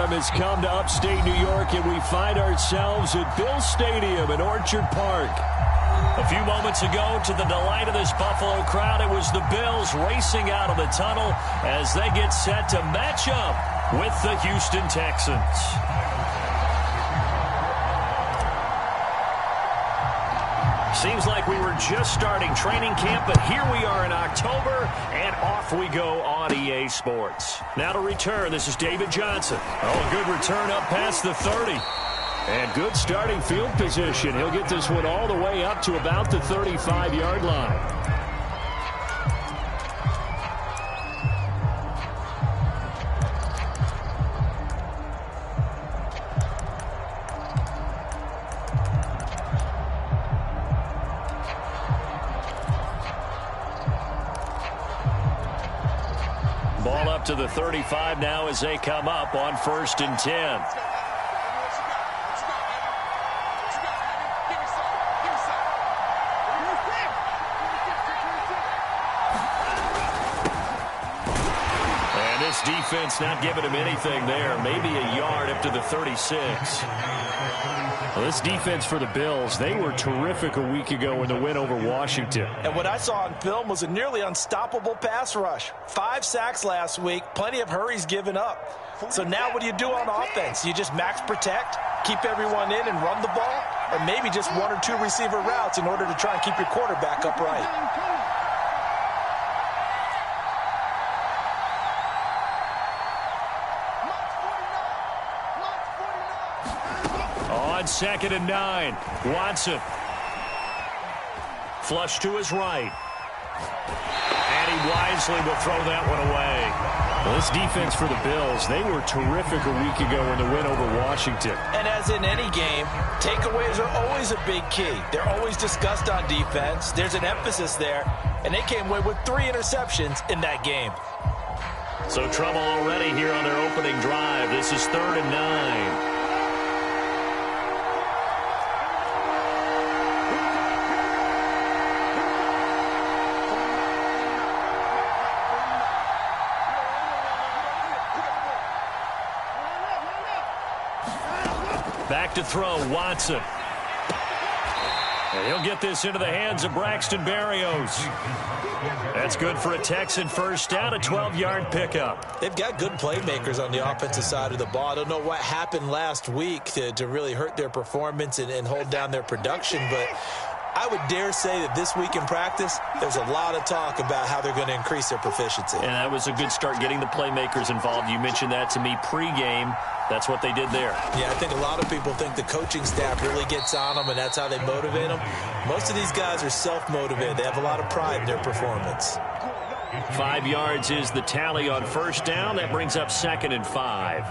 storm has come to upstate New York, and we find ourselves at Bill Stadium in Orchard Park. A few moments ago, to the delight of this Buffalo crowd, it was the Bills racing out of the tunnel as they get set to match up with the Houston Texans. Seems like we were just starting training camp, but here we are in October, and off we go on EA Sports. Now to return, this is David Johnson. Oh, a good return up past the 30. And good starting field position. He'll get this one all the way up to about the 35-yard line. Ball up to the 35 now as they come up on 1st and 10. And this defense not giving him anything there. Maybe a yard up to the 36. Well, this defense for the Bills, they were terrific a week ago in the win over Washington. And what I saw on film was a nearly unstoppable pass rush. 5 sacks last week, plenty of hurries given up. So now what do you do on offense? You just max protect, keep everyone in and run the ball? Or maybe just 1 or 2 receiver routes in order to try and keep your quarterback upright? On 2nd and 9, Watson. Flush to his right. And he wisely will throw that one away. Well, this defense for the Bills, they were terrific a week ago in the win over Washington. And as in any game, takeaways are always a big key. They're always discussed on defense. There's an emphasis there. And they came away with 3 interceptions in that game. So trouble already here on their opening drive. This is 3rd and 9. Back to throw, Watson. And he'll get this into the hands of Braxton Berrios. That's good for a Texan first down, a 12-yard pickup. They've got good playmakers on the offensive side of the ball. I don't know what happened last week to really hurt their performance and hold down their production, but I would dare say that this week in practice, there's a lot of talk about how they're going to increase their proficiency. And that was a good start getting the playmakers involved. You mentioned that to me pregame. That's what they did there. Yeah, I think a lot of people think the coaching staff really gets on them, and that's how they motivate them. Most of these guys are self-motivated. They have a lot of pride in their performance. 5 yards is the tally on first down. That brings up 2nd and 5.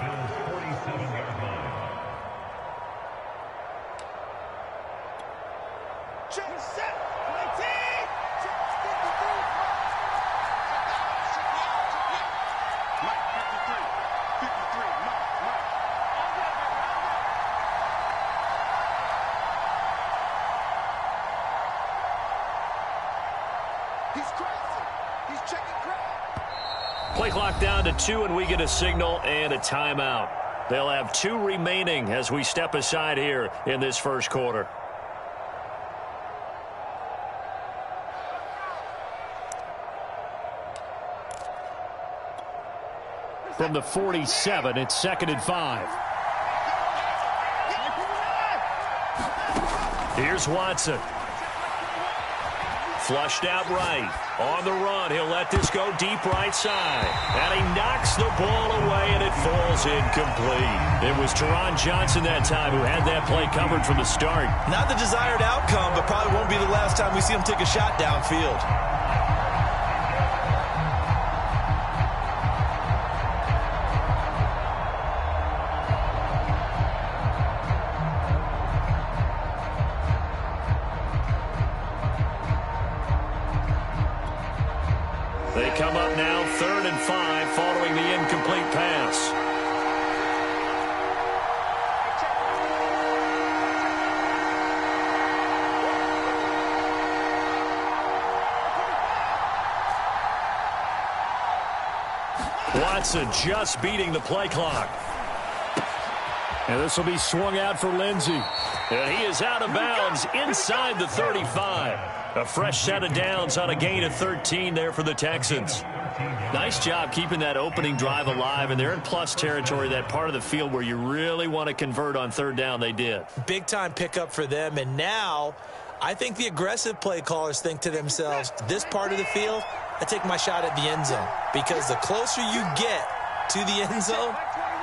Play clock down to 2, and we get a signal and a timeout. They'll have 2 remaining as we step aside here in this first quarter. From the 47, it's 2nd and 5. Here's Watson. Flushed out right. On the run, he'll let this go deep right side. And he knocks the ball away, and it falls incomplete. It was Teron Johnson that time who had that play covered from the start. Not the desired outcome, but probably won't be the last time we see him take a shot downfield. They come up now 3rd and 5 following the incomplete pass. Watson just beating the play clock. And this will be swung out for Lindsey. And he is out of bounds inside the 35. A fresh set of downs on a gain of 13 there for the Texans. Nice job keeping that opening drive alive, and they're in plus territory, that part of the field where you really want to convert on third down. They did. Big-time pickup for them, and now I think the aggressive play callers think to themselves, this part of the field, I take my shot at the end zone, because the closer you get to the end zone,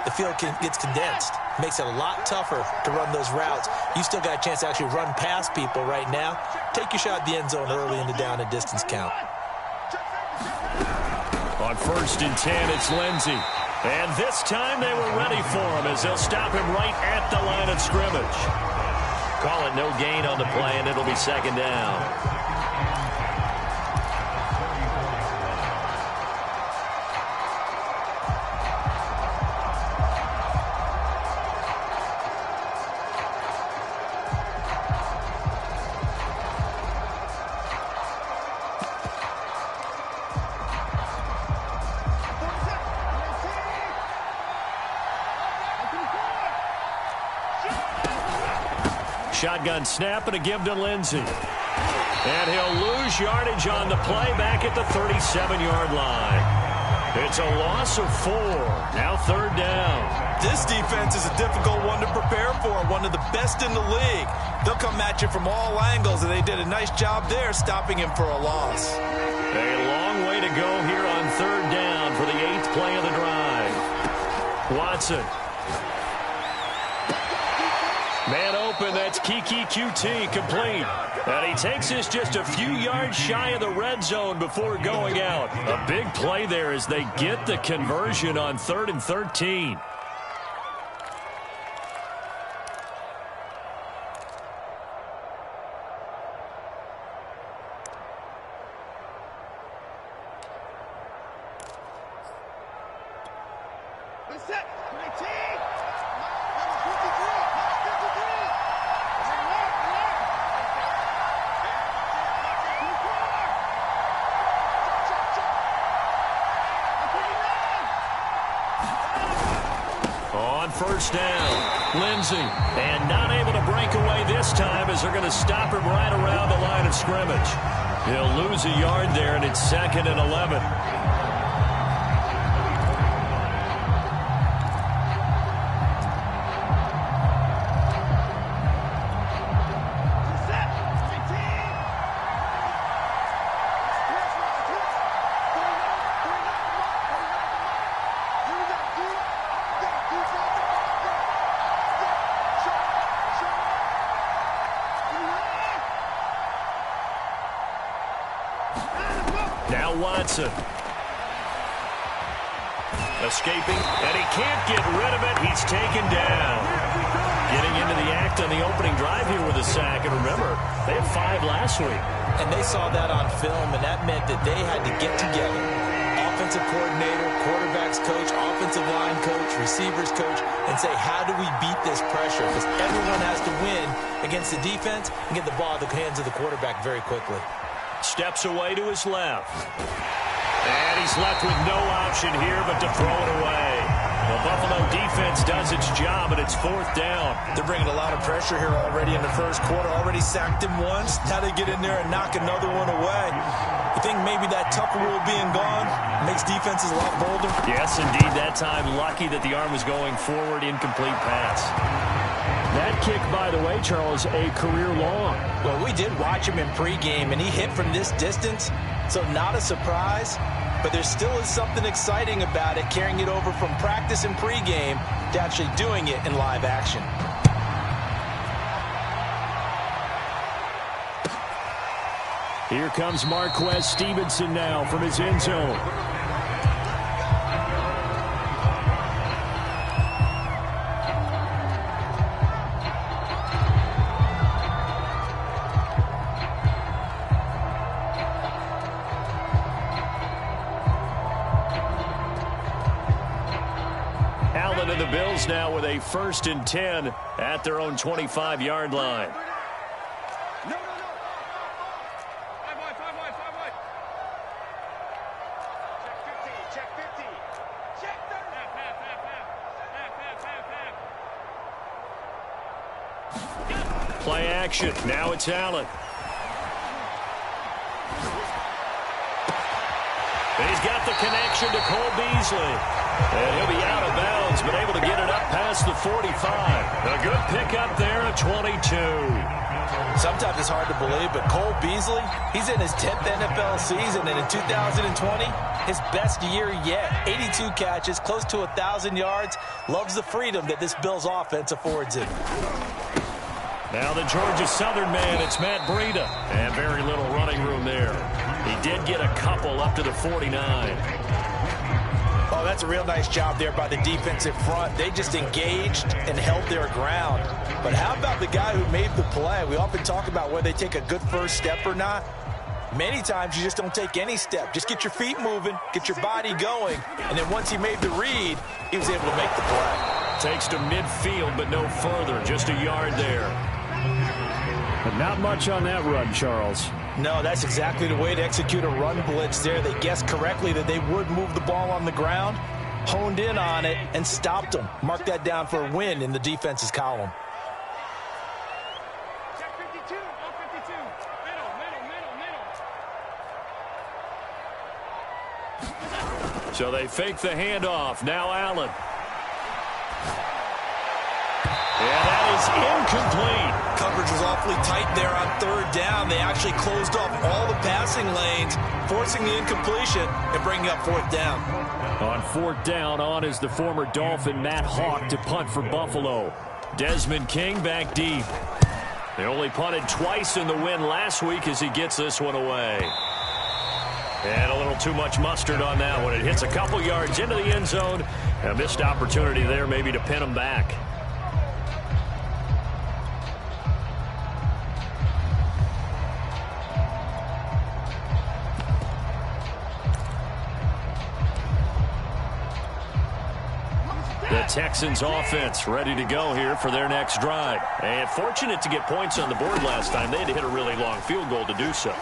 the field gets condensed. Makes it a lot tougher to run those routes. You still got a chance to actually run past people right now. Take your shot at the end zone early in the down and distance count. On 1st and 10, it's Lindsey. And this time they were ready for him as they'll stop him right at the line of scrimmage. Call it no gain on the play, and it'll be 2nd down. Shotgun snap and a give to Lindsey. And he'll lose yardage on the play back at the 37-yard line. It's a loss of 4. Now 3rd down. This defense is a difficult one to prepare for, one of the best in the league. They'll come at you from all angles, and they did a nice job there stopping him for a loss. A long way to go here on 3rd down for the 8th play of the drive. Watson. Man open, that's Kiki QT complete. And he takes us just a few yards shy of the red zone before going out. A big play there as they get the conversion on 3rd and 13. First down, Lindsey, and not able to break away this time as they're going to stop him right around the line of scrimmage. He'll lose a yard there, and it's 2nd and 11. Now Watson. Escaping, and he can't get rid of it. He's taken down. Getting into the act on the opening drive here with a sack. And remember, they had 5 last week. And they saw that on film, and that meant that they had to get together. Offensive coordinator, quarterbacks coach, offensive line coach, receivers coach, and say, how do we beat this pressure? Because everyone has to win against the defense and get the ball at the hands of the quarterback very quickly. Steps away to his left. And he's left with no option here but to throw it away. The Buffalo defense does its job, and it's 4th down. They're bringing a lot of pressure here already in the first quarter. Already sacked him once. Now they get in there and knock another one away. You think maybe that Tucker rule being gone makes defenses a lot bolder? Yes, indeed. That time, lucky that the arm was going forward, incomplete pass. That kick, by the way, Charles, a career long. Well, we did watch him in pregame, and he hit from this distance, so not a surprise. But there still is something exciting about it, carrying it over from practice and pregame to actually doing it in live action. Here comes Marquez Stevenson now from his end zone. Allen and the Bills now with a 1st and 10 at their own 25-yard line. Play action. Now it's Allen. He's got the connection to Cole Beasley. And he'll be out of bounds, but able to get it up past the 45. A good pickup there at 22. Sometimes it's hard to believe, but Cole Beasley, he's in his 10th NFL season, and in 2020, his best year yet. 82 catches, close to 1,000 yards. Loves the freedom that this Bills offense affords him. Now the Georgia Southern man, it's Matt Breida. And very little running room there. He did get a couple up to the 49. Oh, that's a real nice job there by the defensive front. They just engaged and held their ground. But how about the guy who made the play? We often talk about whether they take a good first step or not. Many times you just don't take any step. Just get your feet moving, get your body going, and then once he made the read, he was able to make the play. Takes to midfield, but no further. Just a yard there. But not much on that run, Charles. No, that's exactly the way to execute a run blitz there. They guessed correctly that they would move the ball on the ground, honed in on it, and stopped them. Mark that down for a win in the defense's column. Check 52, go 52. Middle. So they fake the handoff. Now Allen. And that is incomplete. Coverage was awfully tight there on third down. They actually closed off all the passing lanes, forcing the incompletion and bringing up fourth down. On fourth down, on is the former Dolphin Matt Hawk to punt for Buffalo. Desmond King back deep. They only punted twice in the win last week as he gets this one away. And a little too much mustard on that one. It hits a couple yards into the end zone. A missed opportunity there maybe to pin him back. The Texans offense ready to go here for their next drive. And fortunate to get points on the board last time. They had to hit a really long field goal to do so.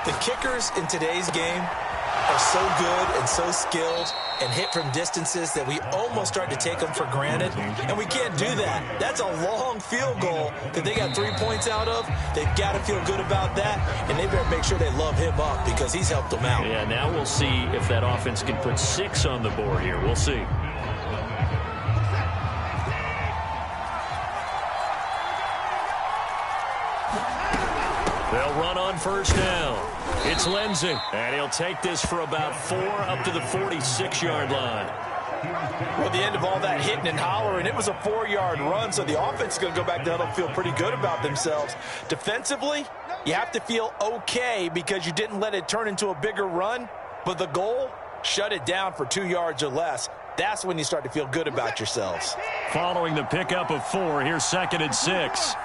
The kickers in today's game are so good and so skilled and hit from distances that we almost start to take them for granted. And we can't do that. That's a long field goal that they got 3 points out of. They've got to feel good about that. And they better make sure they love him up because he's helped them out. Yeah, now we'll see if that offense can put 6 on the board here. We'll see. They'll run on first down. It's Lindsey. And he'll take this for about 4 up to the 46-yard line. Well, at the end of all that hitting and hollering, it was a 4-yard run, so the offense is going to go back down and feel pretty good about themselves. Defensively, you have to feel okay because you didn't let it turn into a bigger run, but the goal, shut it down for 2 yards or less. That's when you start to feel good about yourselves. Following the pickup of 4, here's 2nd and 6.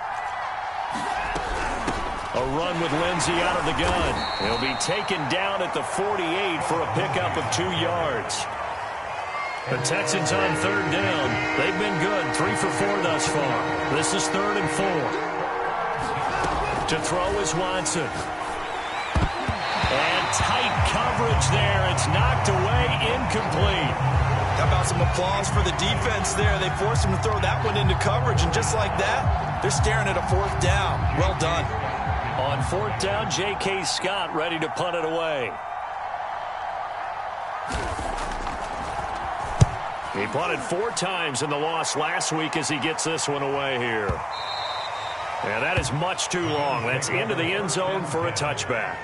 A run with Lindsey out of the gun. He'll be taken down at the 48 for a pickup of 2 yards. The Texans on third down. They've been good, 3 for 4 thus far. This is 3rd and 4. To throw is Watson. And tight coverage there. It's knocked away, incomplete. How about some applause for the defense there? They forced him to throw that one into coverage, and just like that, they're staring at a 4th down. Well done. On 4th down, J.K. Scott ready to punt it away. He punted 4 times in the loss last week as he gets this one away here. And that is much too long. That's into the end zone for a touchback.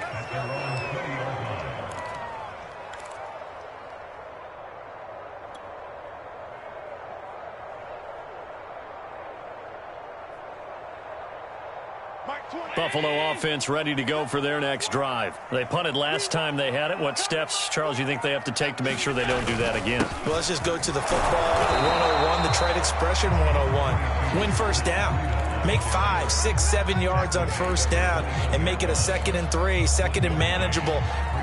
Buffalo offense ready to go for their next drive. They punted last time they had it. What steps, Charles, you think they have to take to make sure they don't do that again? Well, let's just go to the football 101, the trade expression 101. Win first down. Make 5, 6, 7 yards on first down and make it a 2nd and 3, 2nd and manageable.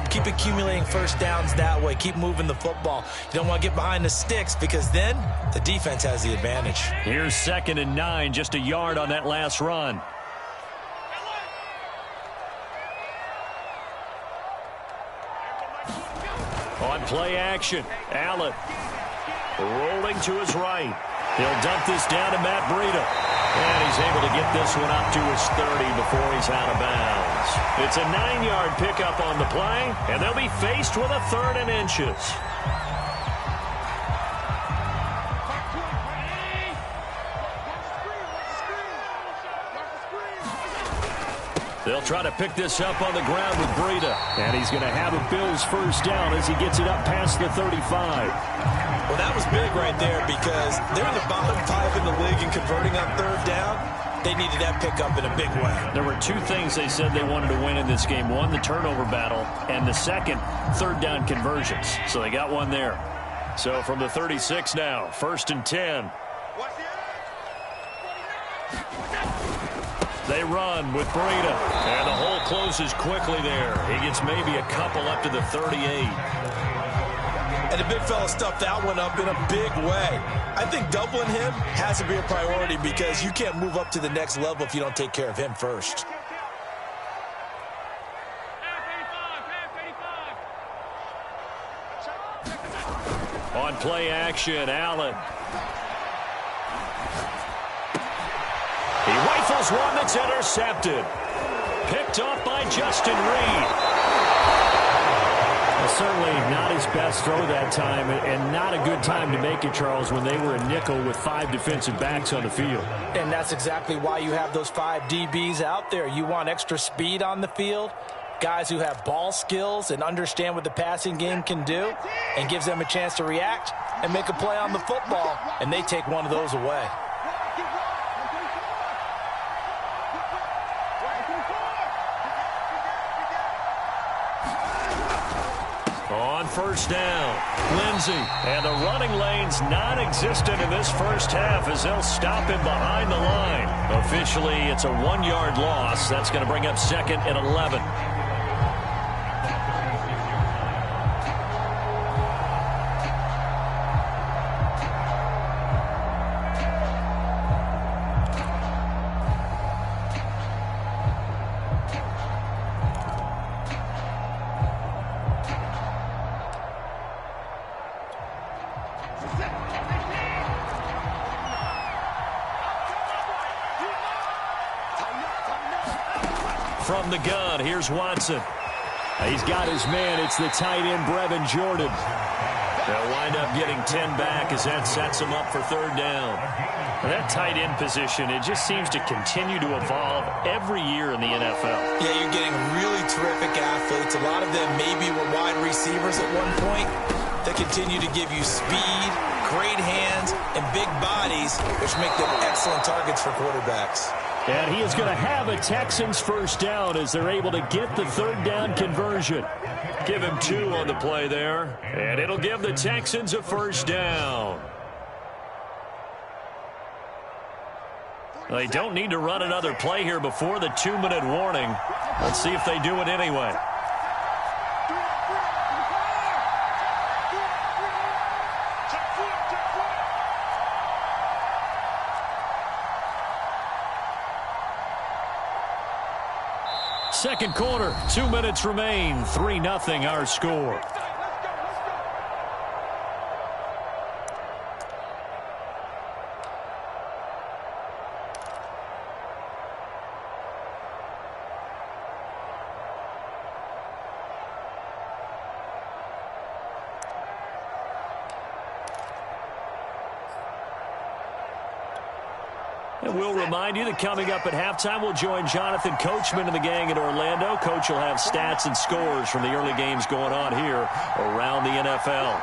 Keep accumulating first downs that way. Keep moving the football. You don't want to get behind the sticks because then the defense has the advantage. Here's 2nd and 9, just a yard on that last run. On play action, Allen rolling to his right. He'll dump this down to Matt Breida. And he's able to get this one up to his 30 before he's out of bounds. It's a 9-yard pickup on the play, and they'll be faced with a 3rd and inches. They'll try to pick this up on the ground with Breida. And he's going to have a Bills first down as he gets it up past the 35. Well, that was big right there because they're in the bottom 5 in the league in converting on 3rd down. They needed that pickup in a big way. There were 2 things they said they wanted to win in this game. One, the turnover battle, and the second, 3rd down conversions. So they got one there. So from the 36 now, 1st and 10. They run with Breida, and the hole closes quickly there. He gets maybe a couple up to the 38. And the big fella stuffed that one up in a big way. I think doubling him has to be a priority because you can't move up to the next level if you don't take care of him first. On play action, Allen. He rifles one that's intercepted. Picked off by Justin Reed. Well, certainly not his best throw that time, and not a good time to make it, Charles, when they were a nickel with 5 defensive backs on the field. And that's exactly why you have those 5 DBs out there. You want extra speed on the field, guys who have ball skills and understand what the passing game can do, and gives them a chance to react and make a play on the football, and they take one of those away. On first down, Lindsey. And the running lane's non-existent in this first half as they'll stop him behind the line. Officially, it's a 1-yard loss. That's going to bring up 2nd and 11. From the gun, here's Watson. He's got his man. It's the tight end, Brevin Jordan. They'll wind up getting 10 back as that sets them up for 3rd down. That tight end position, it just seems to continue to evolve every year in the NFL. Yeah, you're getting really terrific athletes. A lot of them maybe were wide receivers at one point. They continue to give you speed, great hands, and big bodies, which make them excellent targets for quarterbacks. And he is going to have a Texans first down as they're able to get the 3rd down conversion. Give him 2 on the play there, and it'll give the Texans a first down. They don't need to run another play here before the 2-minute warning. Let's see if they do it anyway. Second quarter, 2 minutes remain. 3-0 our score. And we'll remind you that coming up at halftime, we'll join Jonathan Coachman and the gang in Orlando. Coach will have stats and scores from the early games going on here around the NFL.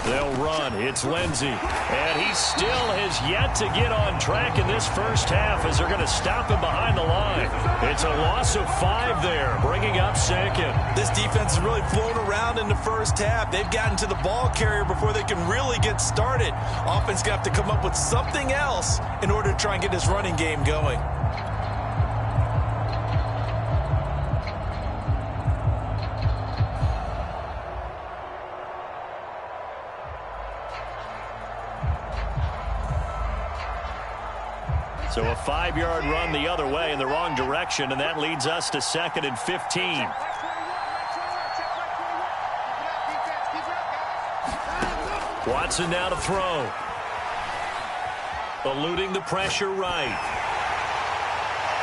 They'll run. It's Lindsey. And he still has yet to get on track in this first half as they're going to stop him behind the line. It's a loss of 5 there, bringing up 2nd. This defense has really flown around in the first half. They've gotten to the ball carrier before they can really get started. Offense going to have to come up with something else in order to try and get this running game going. So a 5-yard run the other way in the wrong direction, and that leads us to 2nd and 15. Watson now to throw. Eluding the pressure right.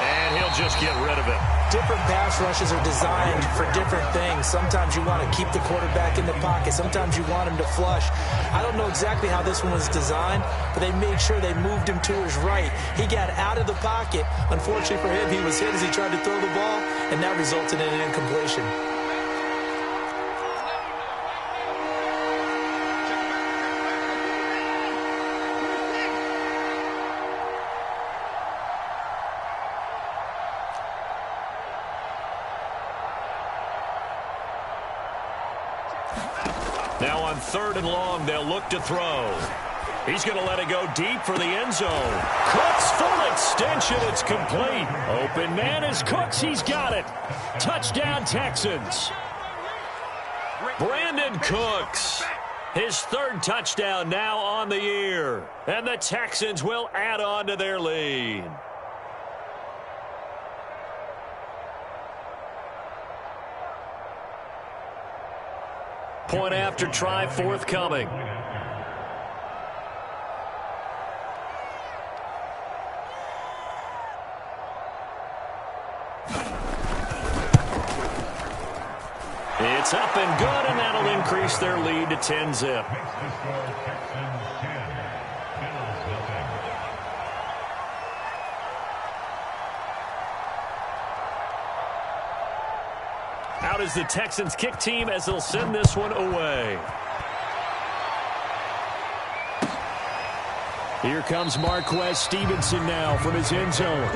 And he'll just get rid of it. Different pass rushes are designed for different things. Sometimes you want to keep the quarterback in the pocket. Sometimes you want him to flush. I don't know exactly how this one was designed, but they made sure they moved him to his right. He got out of the pocket. Unfortunately for him, he was hit as he tried to throw the ball, and that resulted in an incompletion. Now on 3rd and long, they'll look to throw. He's going to let it go deep for the end zone. Cooks full extension. It's complete. Open man is Cooks. He's got it. Touchdown, Texans. Brandon Cooks. His 3rd touchdown now on the year. And the Texans will add on to their lead. Point after try forthcoming. It's up and good, and that'll increase their lead to 10-zip. Out is the Texans kick team as they'll send this one away. Here comes Marquez Stevenson now from his end zone.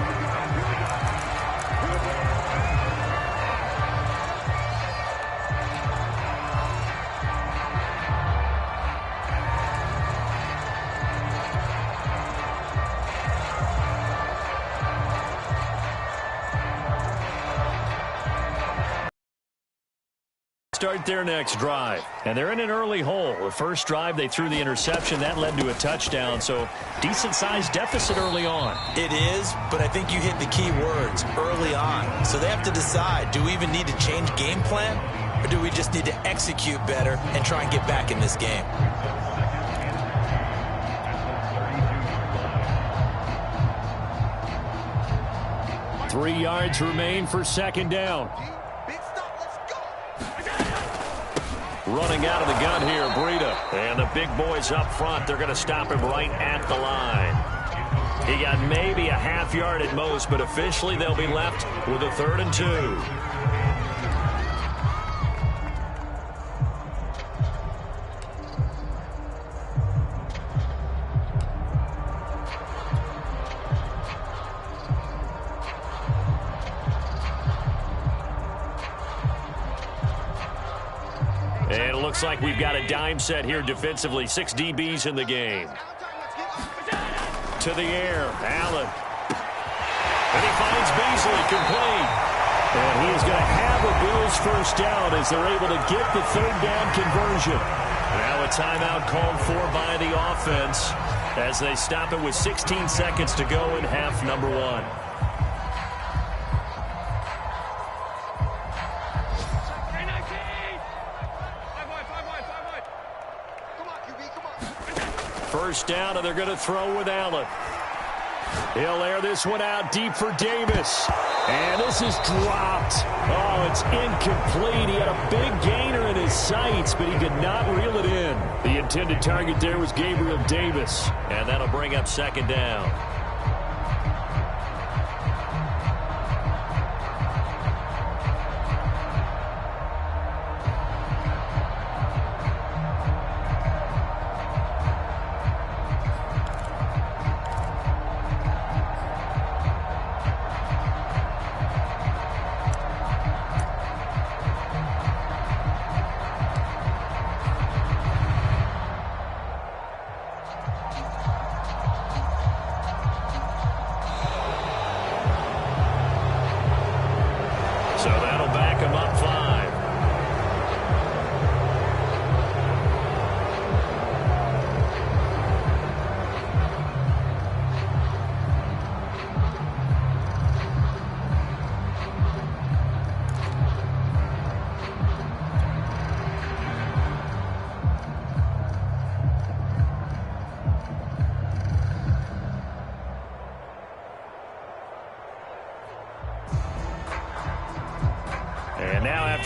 Start their next drive, and they're in an early hole. The first drive, they threw the interception. That led to a touchdown, so decent-sized deficit early on. It is, but I think you hit the key words, early on. So they have to decide, do we even need to change game plan, or do we just need to execute better and try and get back in this game? Three yards remain for 2nd down. Running out of the gun here, Breida. And the big boys up front, they're going to stop him right at the line. He got maybe a half yard at most, but officially they'll be left with a 3rd and 2. And it looks like we've got a dime set here defensively. 6 DBs in the game. To the air, Allen. And he finds Beasley complete. And he is going to have a Bills first down as they're able to get the 3rd down conversion. Now a timeout called for by the offense as they stop it with 16 seconds to go in half number 1. First down, and they're going to throw with Allen. He'll air this one out deep for Davis. And this is dropped. Oh, it's incomplete. He had a big gainer in his sights, but he could not reel it in. The intended target there was Gabriel Davis. And that'll bring up 2nd down.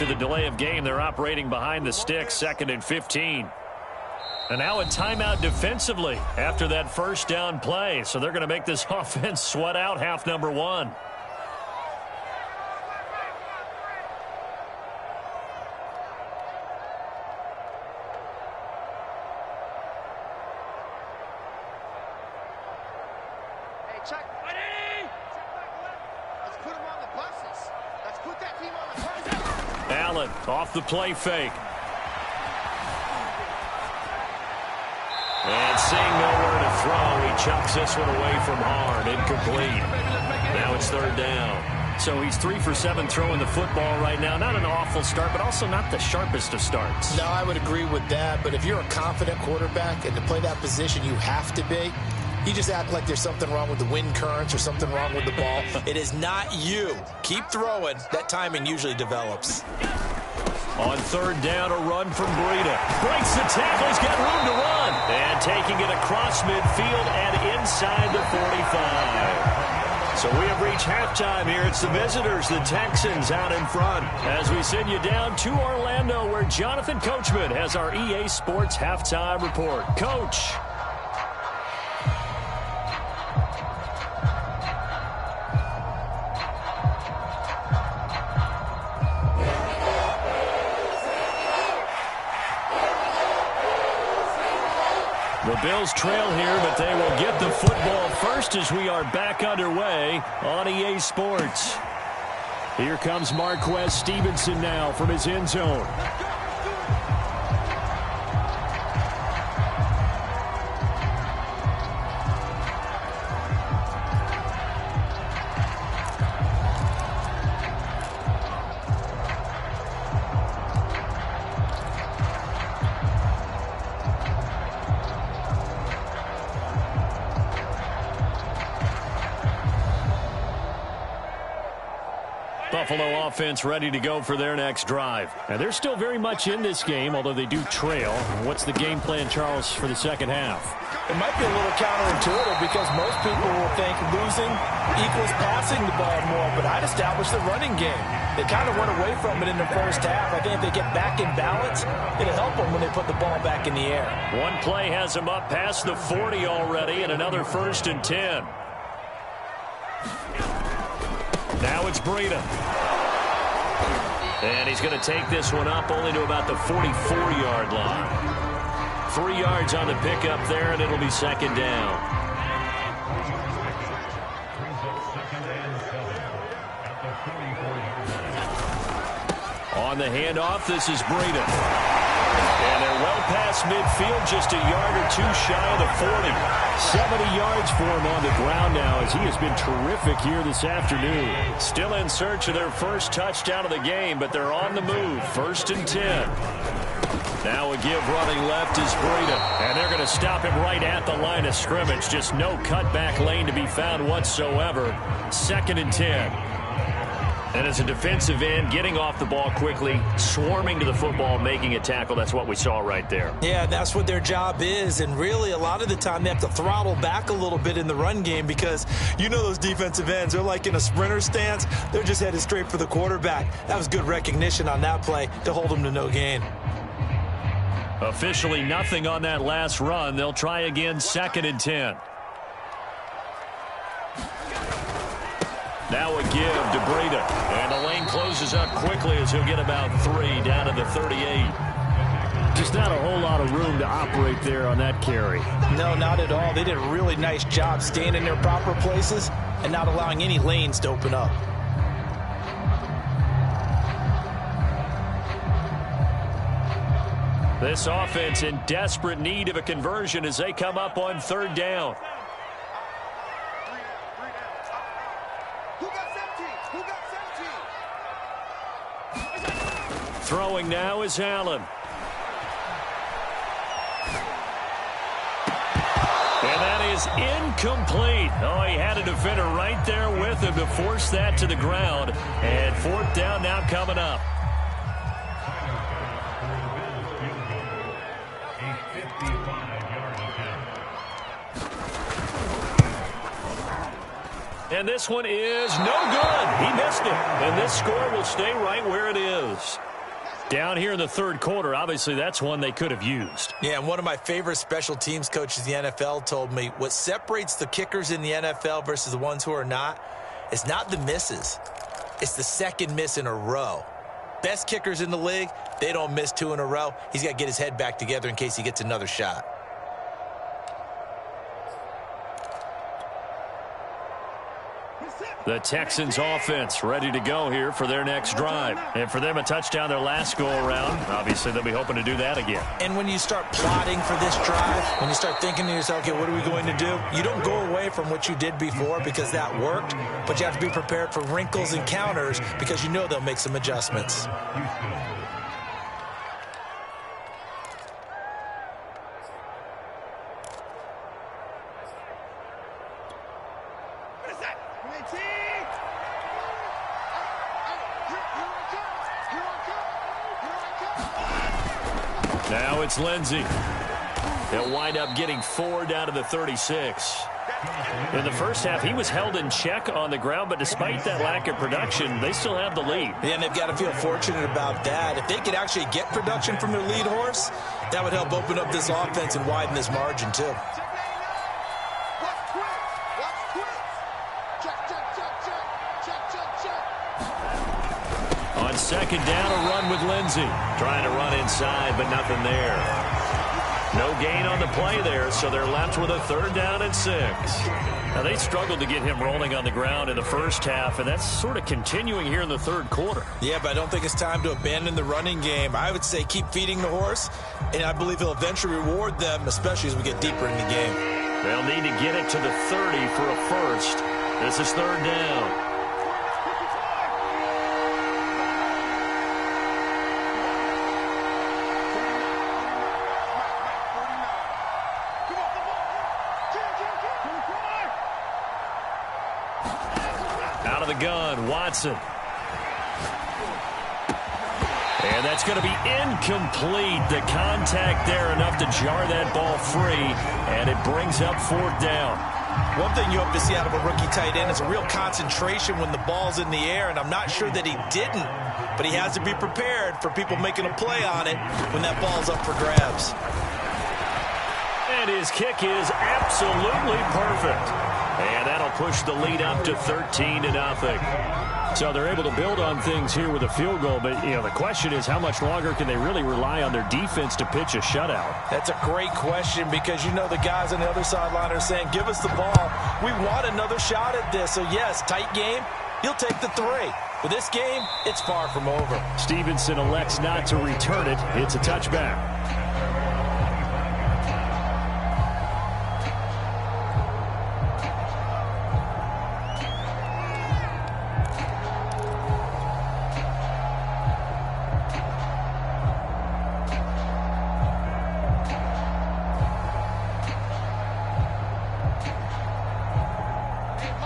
after the delay of game. They're operating behind the sticks, 2nd and 15. And now a timeout defensively after that first down play. So they're going to make this offense sweat out half number 1. Check. Ready? Let's put them on the buses. Let's put that team on the buses. Allen off the play fake. And seeing nowhere to throw, he chucks this one away from hard. Incomplete. Now it's 3rd down. So he's 3 for 7 throwing the football right now. Not an awful start, but also not the sharpest of starts. No, I would agree with that. But if you're a confident quarterback and to play that position, you have to be. You just act like there's something wrong with the wind currents or something wrong with the ball. It is not you. Keep throwing. That timing usually develops. On 3rd down, a run from Breida. Breaks the tackle. He's got room to run. And taking it across midfield and inside the 45. So we have reached halftime here. It's the visitors, the Texans, out in front. As we send you down to Orlando, where Jonathan Coachman has our EA Sports halftime report. Coach. The Bills trail here, but they will get the football first as we are back underway on EA Sports. Here comes Marquez Stevenson now from his end zone. Buffalo offense ready to go for their next drive. And they're still very much in this game, although they do trail. What's the game plan, Charles, for the second half? It might be a little counterintuitive because most people will think losing equals passing the ball more, but I'd establish the running game. They kind of went away from it in the first half. I think if they get back in balance, it'll help them when they put the ball back in the air. One play has them up past the 40 already, and another 1st and 10. Now it's Breida. And he's going to take this one up only to about the 44-yard line. 3 yards on the pickup there, and it'll be 2nd down. On the handoff, this is Breida. And they're well past midfield, just a yard or 2 shy of the 40. 70 yards for him on the ground now as he has been terrific here this afternoon. Still in search of their first touchdown of the game, but they're on the move. 1st and 10. Now a give running left is Breida. And they're going to stop him right at the line of scrimmage. Just no cutback lane to be found whatsoever. 2nd and 10. And as a defensive end, getting off the ball quickly, swarming to the football, making a tackle, that's what we saw right there. Yeah, that's what their job is. And really, a lot of the time, they have to throttle back a little bit in the run game because you know those defensive ends, they're like in a sprinter stance. They're just headed straight for the quarterback. That was good recognition on that play to hold them to no gain. Officially nothing on that last run. They'll try again, 2nd and 10. Now a give to Breida. And the lane closes up quickly as he'll get about 3 down to the 38. Just not a whole lot of room to operate there on that carry. No, not at all. They did a really nice job staying in their proper places and not allowing any lanes to open up. This offense in desperate need of a conversion as they come up on 3rd down. Throwing now is Allen. And that is incomplete. Oh, he had a defender right there with him to force that to the ground. And 4th down now coming up. And this one is no good. He missed it. And this score will stay right where it is. Down here in the third quarter, obviously that's one they could have used. Yeah, and one of my favorite special teams coaches in the NFL told me what separates the kickers in the NFL versus the ones who are not is not the misses. It's the second miss in a row. Best kickers in the league, they don't miss 2 in a row. He's got to get his head back together in case he gets another shot. The Texans offense ready to go here for their next drive. And for them, a touchdown their last go-around. Obviously, they'll be hoping to do that again. And when you start plotting for this drive, when you start thinking to yourself, okay, what are we going to do? You don't go away from what you did before because that worked, but you have to be prepared for wrinkles and counters because you know they'll make some adjustments. Now it's Lindsey. They'll wind up getting 4 down to the 36. In the first half, he was held in check on the ground, but despite that lack of production, they still have the lead. Yeah, and they've got to feel fortunate about that. If they could actually get production from their lead horse, that would help open up this offense and widen this margin, too. On second down, a run with Lindsey. Trying to run inside, but nothing there. No gain on the play there, so they're left with a 3rd down and 6. Now, they struggled to get him rolling on the ground in the first half, and that's sort of continuing here in the third quarter. Yeah, but I don't think it's time to abandon the running game. I would say keep feeding the horse, and I believe he'll eventually reward them, especially as we get deeper in the game. They'll need to get it to the 30 for a first. This is 3rd down. Out of the gun, Watson. And that's going to be incomplete. The contact there enough to jar that ball free, and it brings up 4th down. One thing you hope to see out of a rookie tight end is a real concentration when the ball's in the air, and I'm not sure that he didn't, but he has to be prepared for people making a play on it when that ball's up for grabs. And his kick is absolutely perfect. And that'll push the lead up to 13-0. So they're able to build on things here with a field goal, but, you know, the question is how much longer can they really rely on their defense to pitch a shutout? That's a great question because, you know, the guys on the other sideline are saying, give us the ball. We want another shot at this. So, yes, tight game, he'll take the 3. With this game, it's far from over. Stevenson elects not to return it. It's a touchback.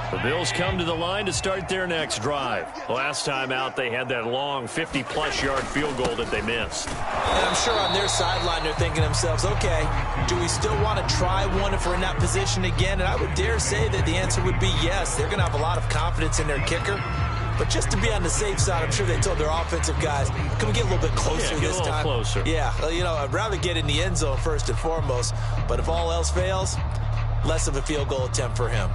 The Bills come to the line to start their next drive. Last time out, they had that long 50-plus yard field goal that they missed. And I'm sure on their sideline they're thinking to themselves, okay, do we still want to try one if we're in that position again? And I would dare say that the answer would be yes. They're going to have a lot of confidence in their kicker. But just to be on the safe side, I'm sure they told their offensive guys, can we get a little bit closer this time? Closer. Yeah, you know, I'd rather get in the end zone first and foremost. But if all else fails, less of a field goal attempt for him.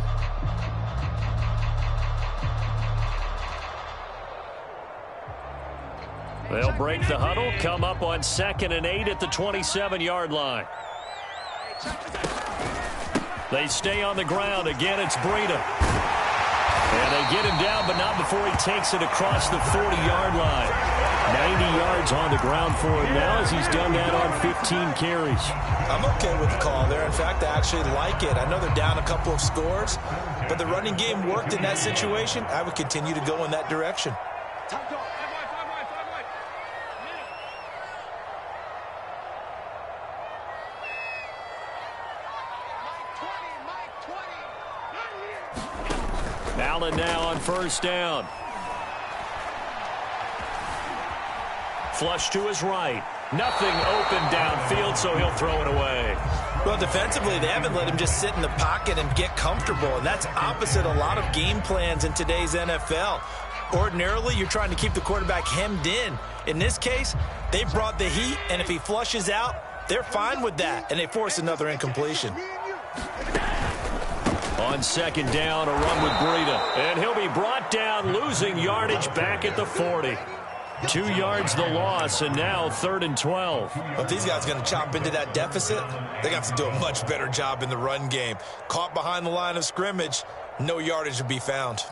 They'll break the huddle, come up on 2nd and 8 at the 27-yard line. They stay on the ground. Again, it's Breida. And they get him down, but not before he takes it across the 40-yard line. 90 yards on the ground for him now as he's done that on 15 carries. I'm okay with the call there. In fact, I actually like it. I know they're down a couple of scores, but the running game worked in that situation. I would continue to go in that direction. Allen now on 1st down. Flush to his right. Nothing open downfield, so he'll throw it away. Well, defensively, they haven't let him just sit in the pocket and get comfortable, and that's opposite a lot of game plans in today's NFL. Ordinarily, you're trying to keep the quarterback hemmed in. In this case, they brought the heat, and if he flushes out, they're fine with that, and they force another incompletion. On second down, a run with Breida. And he'll be brought down, losing yardage back at the 40. 2 yards the loss, and now 3rd and 12. If these guys are going to chop into that deficit, they got to do a much better job in the run game. Caught behind the line of scrimmage, no yardage to be found.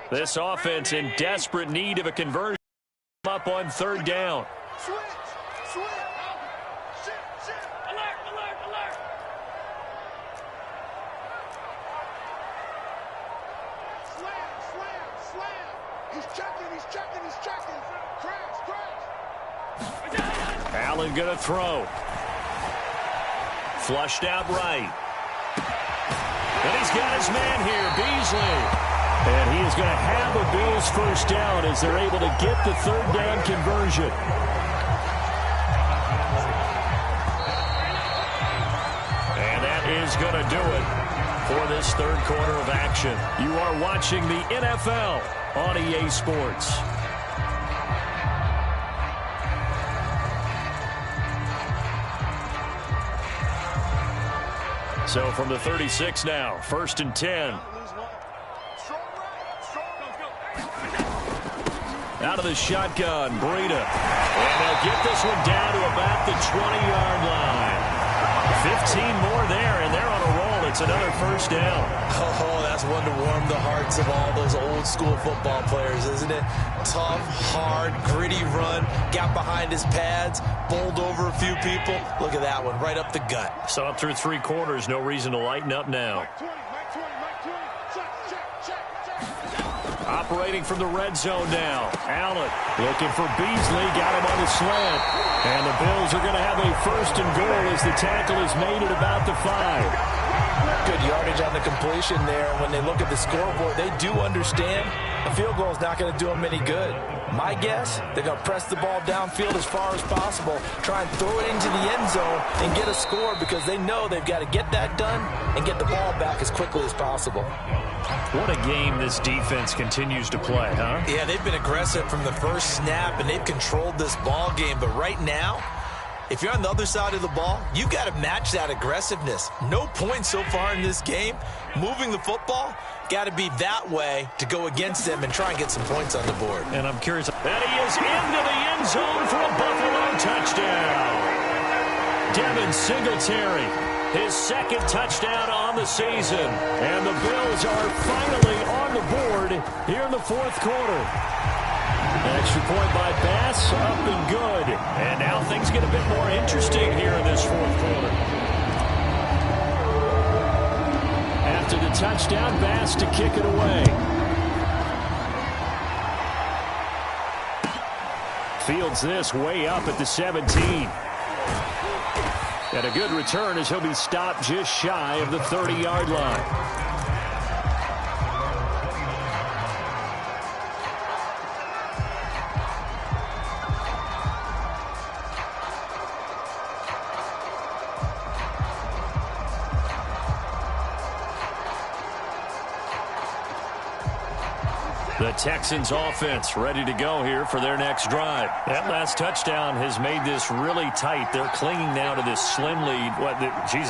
This offense in desperate need of a conversion up on 3rd down. Switch. Alert. Slam. He's checking. Crash. Allen gonna throw. Flushed out right. And he's got his man here, Beasley. And he is going to have a Bills first down as they're able to get the 3rd down conversion. And that is going to do it for this 3rd quarter of action. You are watching the NFL on EA Sports. So from the 36 now, 1st and 10. Out of the shotgun, Breida. And they'll get this one down to about the 20-yard line. 15 more there, and they're on a roll. It's another first down. Oh, that's one to warm the hearts of all those old-school football players, isn't it? Tough, hard, gritty run. Got behind his pads, bowled over a few people. Look at that one, right up the gut. So up through 3 quarters, no reason to lighten up now. Operating from the red zone now. Allen looking for Beasley. Got him on the slant. And the Bills are going to have a 1st and goal as the tackle is made at about the 5. Good yardage on the completion there. When they look at the scoreboard, they do understand a field goal is not going to do them any good. My guess, they're going to press the ball downfield as far as possible, try and throw it into the end zone and get a score because they know they've got to get that done and get the ball back as quickly as possible. What a game this defense continues to play, huh? Yeah, they've been aggressive from the first snap, and they've controlled this ball game. But right now, if you're on the other side of the ball, you've got to match that aggressiveness. No points so far in this game. Moving the football, got to be that way to go against them and try and get some points on the board. And I'm curious. And he is into the end zone for a Buffalo touchdown. Devin Singletary, his 2nd touchdown on the season. And the Bills are finally on the board here in the 4th quarter. Extra point by Bass, up and good. And now things get a bit more interesting here in this 4th quarter. After the touchdown, Bass to kick it away. Fields this way up at the 17. And a good return as he'll be stopped just shy of the 30-yard line. The Texans offense ready to go here for their next drive. That last touchdown has made this really tight. They're clinging now to this slim lead.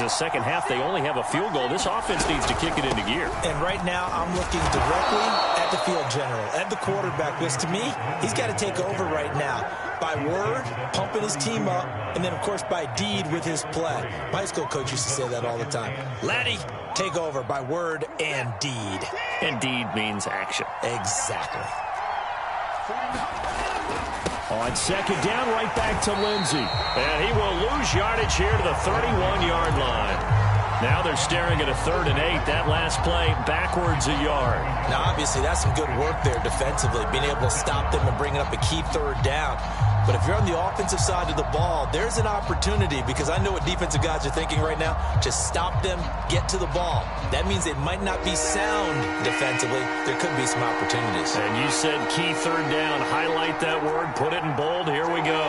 Second half, they only have a field goal. This offense needs to kick it into gear. And right now, I'm looking directly at the field general, at the quarterback, because to me, he's got to take over right now. By word, pumping his team up, and then, of course, by deed with his play. My high school coach used to say that all the time. Laddie, take over by word and deed. And deed means action. Exactly. On second down, right back to Lindsey. And he will lose yardage here to the 31-yard line. Now they're staring at a 3rd and 8. That last play backwards a yard. Now, obviously, that's some good work there defensively, being able to stop them and bring up a key 3rd down. But if you're on the offensive side of the ball, there's an opportunity, because I know what defensive guys are thinking right now. Just stop them, get to the ball. That means it might not be sound defensively. There could be some opportunities. And you said key 3rd down. Highlight that word. Put it in bold. Here we go.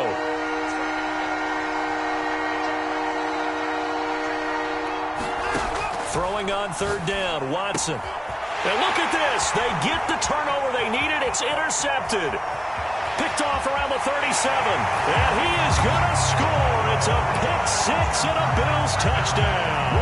Throwing on 3rd down, Watson. And look at this. They get the turnover they needed. It's intercepted. Picked off around the 37. And he is going to score. It's a pick-6 and a Bills touchdown.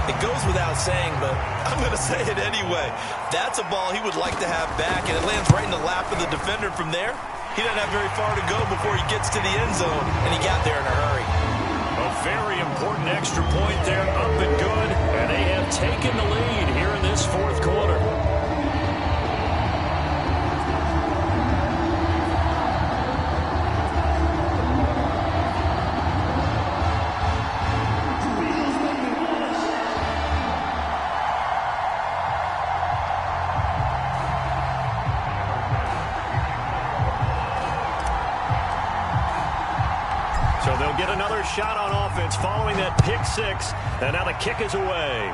It goes without saying, but I'm going to say it anyway. That's a ball he would like to have back, and it lands right in the lap of the defender from there. He doesn't have very far to go before he gets to the end zone, and he got there in a hurry. A very important extra point there, up and good, and they have taken the lead here in this 4th quarter. So they'll get another shot on offense following that pick-6, and now the kick is away.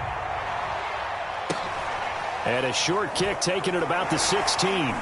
And a short kick taken at about the 16.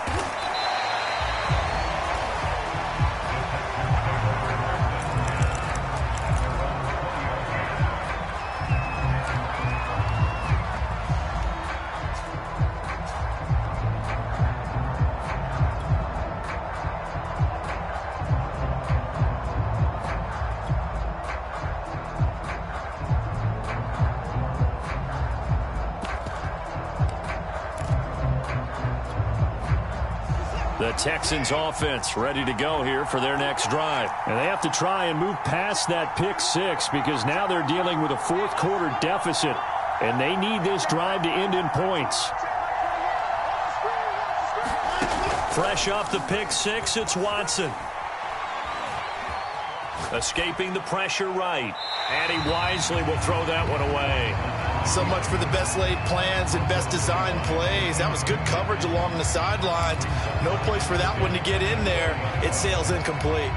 The Texans offense ready to go here for their next drive. And they have to try and move past that pick-6 because now they're dealing with a 4th quarter deficit. And they need this drive to end in points. Fresh off the pick-6, it's Watson. Escaping the pressure right. And he wisely will throw that one away. So much for the best laid plans and best designed plays. That was good coverage along the sidelines. No place for that one to get in there. It sails incomplete.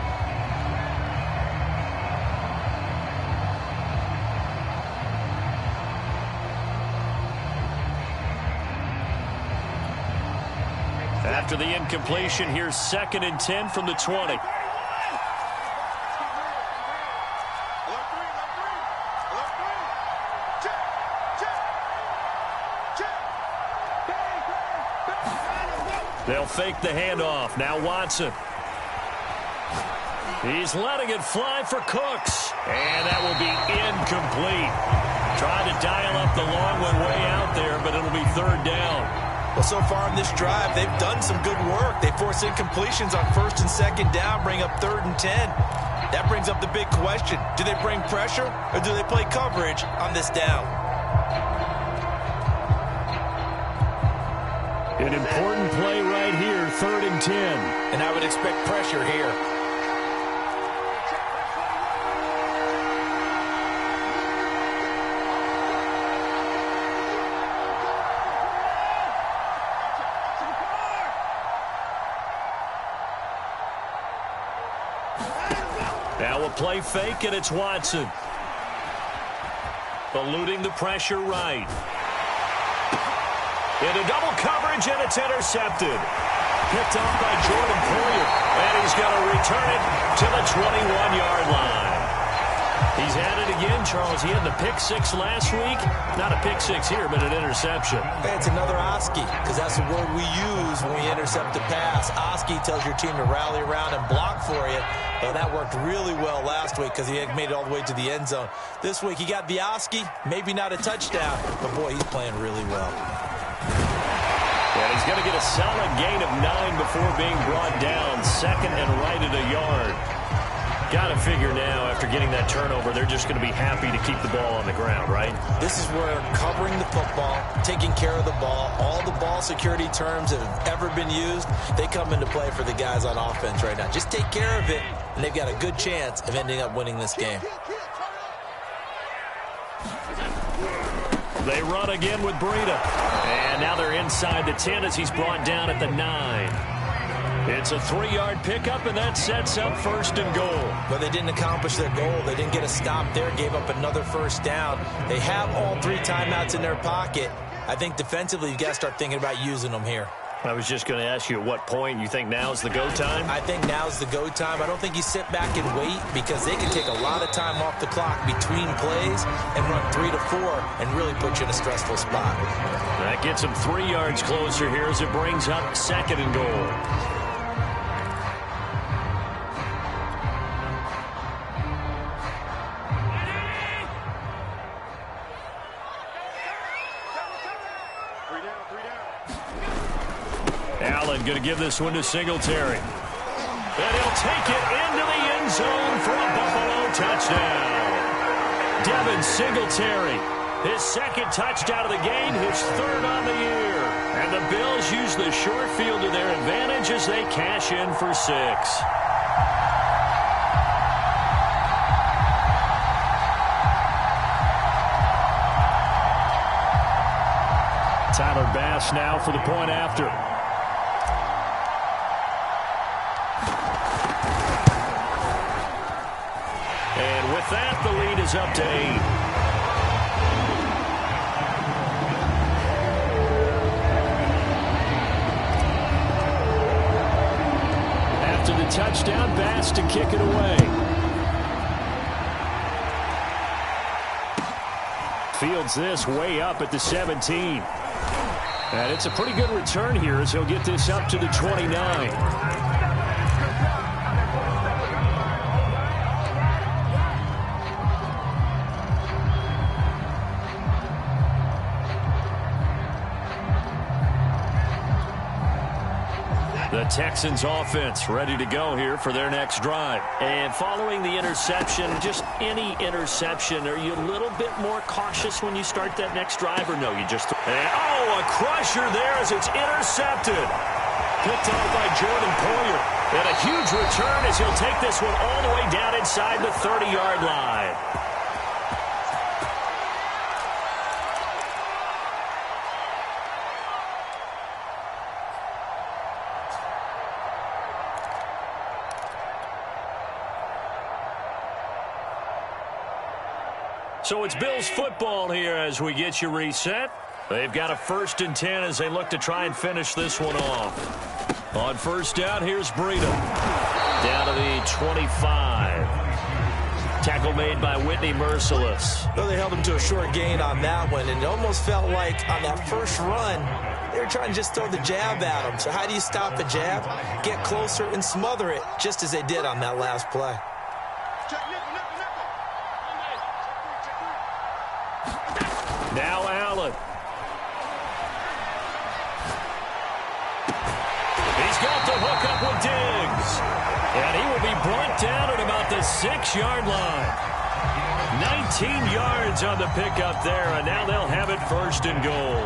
After the incompletion, here's 2nd and 10 from the 20. They'll fake the handoff. Now Watson. He's letting it fly for Cooks. And that will be incomplete. Trying to dial up the long one way out there, but it'll be 3rd down. Well, so far in this drive, they've done some good work. They force incompletions on 1st and 2nd down, bring up 3rd and 10. That brings up the big question. Do they bring pressure or do they play coverage on this down? An important play right here, 3rd and 10. And I would expect pressure here. Now a play fake, and it's Watson. Eluding the pressure right. Into double coverage, and it's intercepted. Picked off by Jordan Poyer. And he's going to return it to the 21-yard line. He's at it again, Charles. He had the pick-6 last week. Not a pick-6 here, but an interception. Hey, it's another Oski, because that's the word we use when we intercept a pass. Oski tells your team to rally around and block for you. Well, that worked really well last week because he had made it all the way to the end zone. This week, he got the Oski, maybe not a touchdown, but, boy, he's playing really well. And he's going to get a solid gain of 9 before being brought down. 2nd and right at a yard. Got to figure now, after getting that turnover, they're just going to be happy to keep the ball on the ground, right? This is where covering the football, taking care of the ball, all the ball security terms that have ever been used, they come into play for the guys on offense right now. Just take care of it, and they've got a good chance of ending up winning this game. They run again with Breida. And now they're inside the 10 as he's brought down at the 9. It's a 3-yard pickup, and that sets up 1st and goal. But they didn't accomplish their goal. They didn't get a stop there, gave up another 1st down. They have all 3 timeouts in their pocket. I think defensively you've got to start thinking about using them here. I was just going to ask you at what point you think now's the go time? I think now's the go time. I don't think you sit back and wait because they can take a lot of time off the clock between plays and run 3 to 4 and really put you in a stressful spot. That gets them 3 yards closer here as it brings up 2nd and goal. Allen going to give this one to Singletary. And he'll take it into the end zone for a Buffalo touchdown. Devin Singletary, his 2nd touchdown of the game, his 3rd on the year. And the Bills use the short field to their advantage as they cash in for 6. Tyler Bass now for the point after. And with that, the lead is up to 8. After the touchdown, Bass to kick it away. Fields this way up at the 17. And it's a pretty good return here as he'll get this up to the 29. The Texans offense ready to go here for their next drive. And following the interception, just any interception, are you a little bit more cautious when you start that next drive or no? You just... a crusher there as it's intercepted. Picked off by Jordan Poyer. And a huge return as he'll take this one all the way down inside the 30-yard line. So it's Bills football here as we get you reset. They've got a 1st and 10 as they look to try and finish this one off. On 1st down, here's Breida. Down to the 25. Tackle made by Whitney Merciless. Well, they held him to a short gain on that one, and it almost felt like on that first run, they were trying to just throw the jab at him. So how do you stop the jab? Get closer and smother it, just as they did on that last play. Now Allen. He's got the hook up with Diggs. And he will be brought down at about the 6-yard line. 19 yards on the pickup there, and now they'll have it 1st and goal.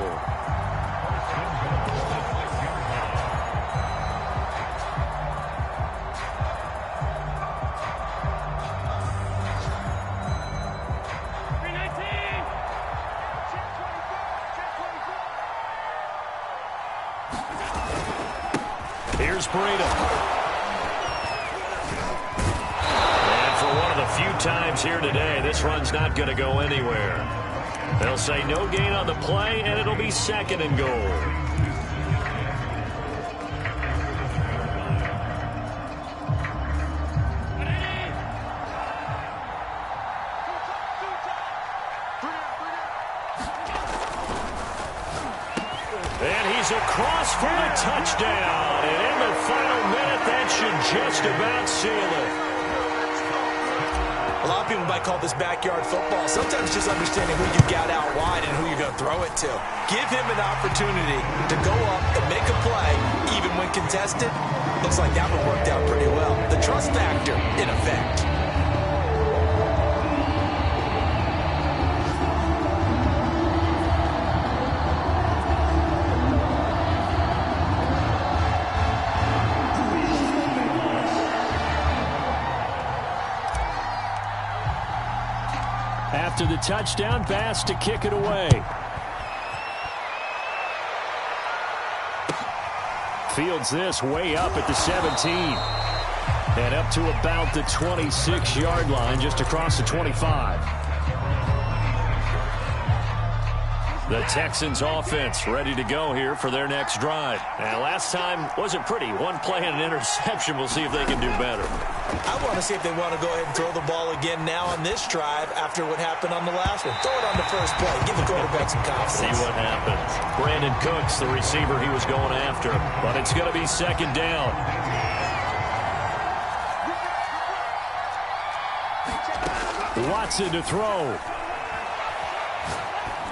Here's Breida. And for one of the few times here today, this run's not going to go anywhere. They'll say no gain on the play, and it'll be 2nd and goal. Across for the touchdown. And in the final minute, that should just about seal it. A lot of people might call this backyard football. Sometimes just understanding who you got out wide and who you're going to throw it to. Give him an opportunity to go up and make a play, even when contested. Looks like that one worked out pretty well. The trust factor, in effect. After the touchdown, Bass to kick it away. Fields this way up at the 17. And up to about the 26-yard line, just across the 25. The Texans offense ready to go here for their next drive. And last time wasn't pretty. One play and an interception. We'll see if they can do better. I want to see if they want to go ahead and throw the ball again now on this drive after what happened on the last one. Throw it on the first play. Give the quarterback some confidence. See what happens. Brandon Cooks, the receiver he was going after. But it's going to be second down. Watson to throw.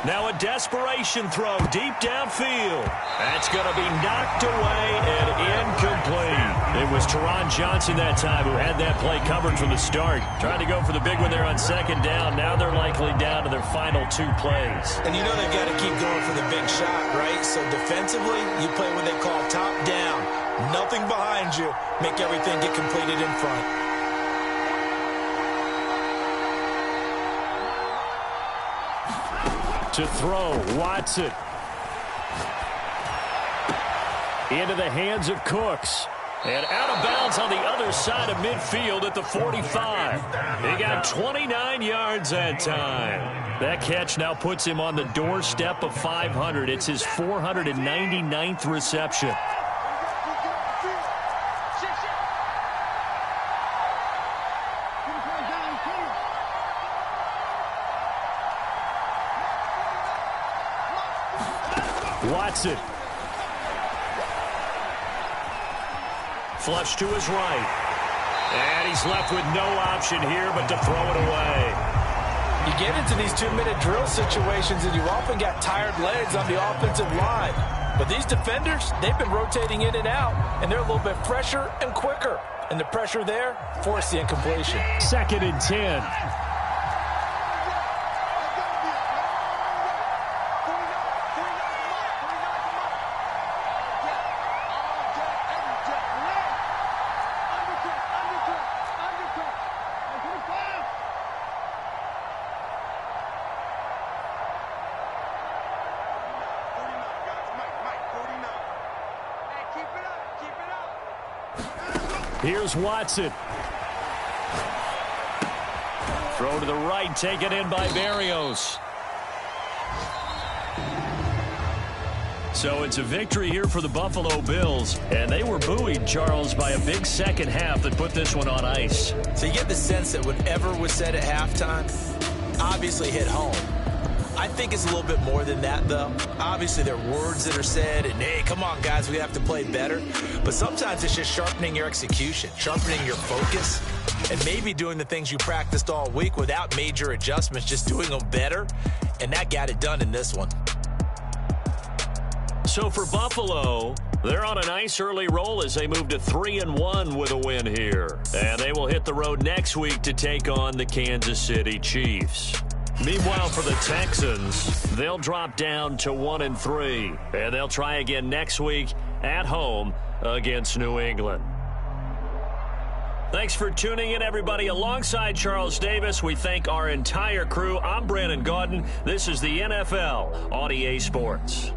Now a desperation throw deep downfield. That's going to be knocked away and incomplete. It was Teron Johnson that time who had that play covered from the start. Trying to go for the big one there on second down. Now they're likely down to their final 2 plays. And you know they've got to keep going for the big shot, right? So defensively, you play what they call top down. Nothing behind you. Make everything get completed in front. To throw, Watson. Into the hands of Cooks. And out of bounds on the other side of midfield at the 45. He got 29 yards that time. That catch now puts him on the doorstep of 500. It's his 499th reception. Watson. Flush to his right. And he's left with no option here but to throw it away. You get into these 2-minute drill situations and you often got tired legs on the offensive line. But these defenders, they've been rotating in and out, and they're a little bit fresher and quicker. And the pressure there forced the incompletion. 2nd and 10. Here's Watson. Throw to the right, taken in by Berrios. So it's a victory here for the Buffalo Bills. And they were buoyed, Charles, by a big second half that put this one on ice. So you get the sense that whatever was said at halftime obviously hit home. I think it's a little bit more than that, though. Obviously, there are words that are said, and, hey, come on, guys, we have to play better. But sometimes it's just sharpening your execution, sharpening your focus, and maybe doing the things you practiced all week without major adjustments, just doing them better. And that got it done in this one. So for Buffalo, they're on a nice early roll as they move to 3-1 with a win here. And they will hit the road next week to take on the Kansas City Chiefs. Meanwhile, for the Texans, they'll drop down to 1-3, and they'll try again next week at home against New England. Thanks for tuning in, everybody. Alongside Charles Davis, we thank our entire crew. I'm Brandon Gaudin. This is the NFL on EA Sports.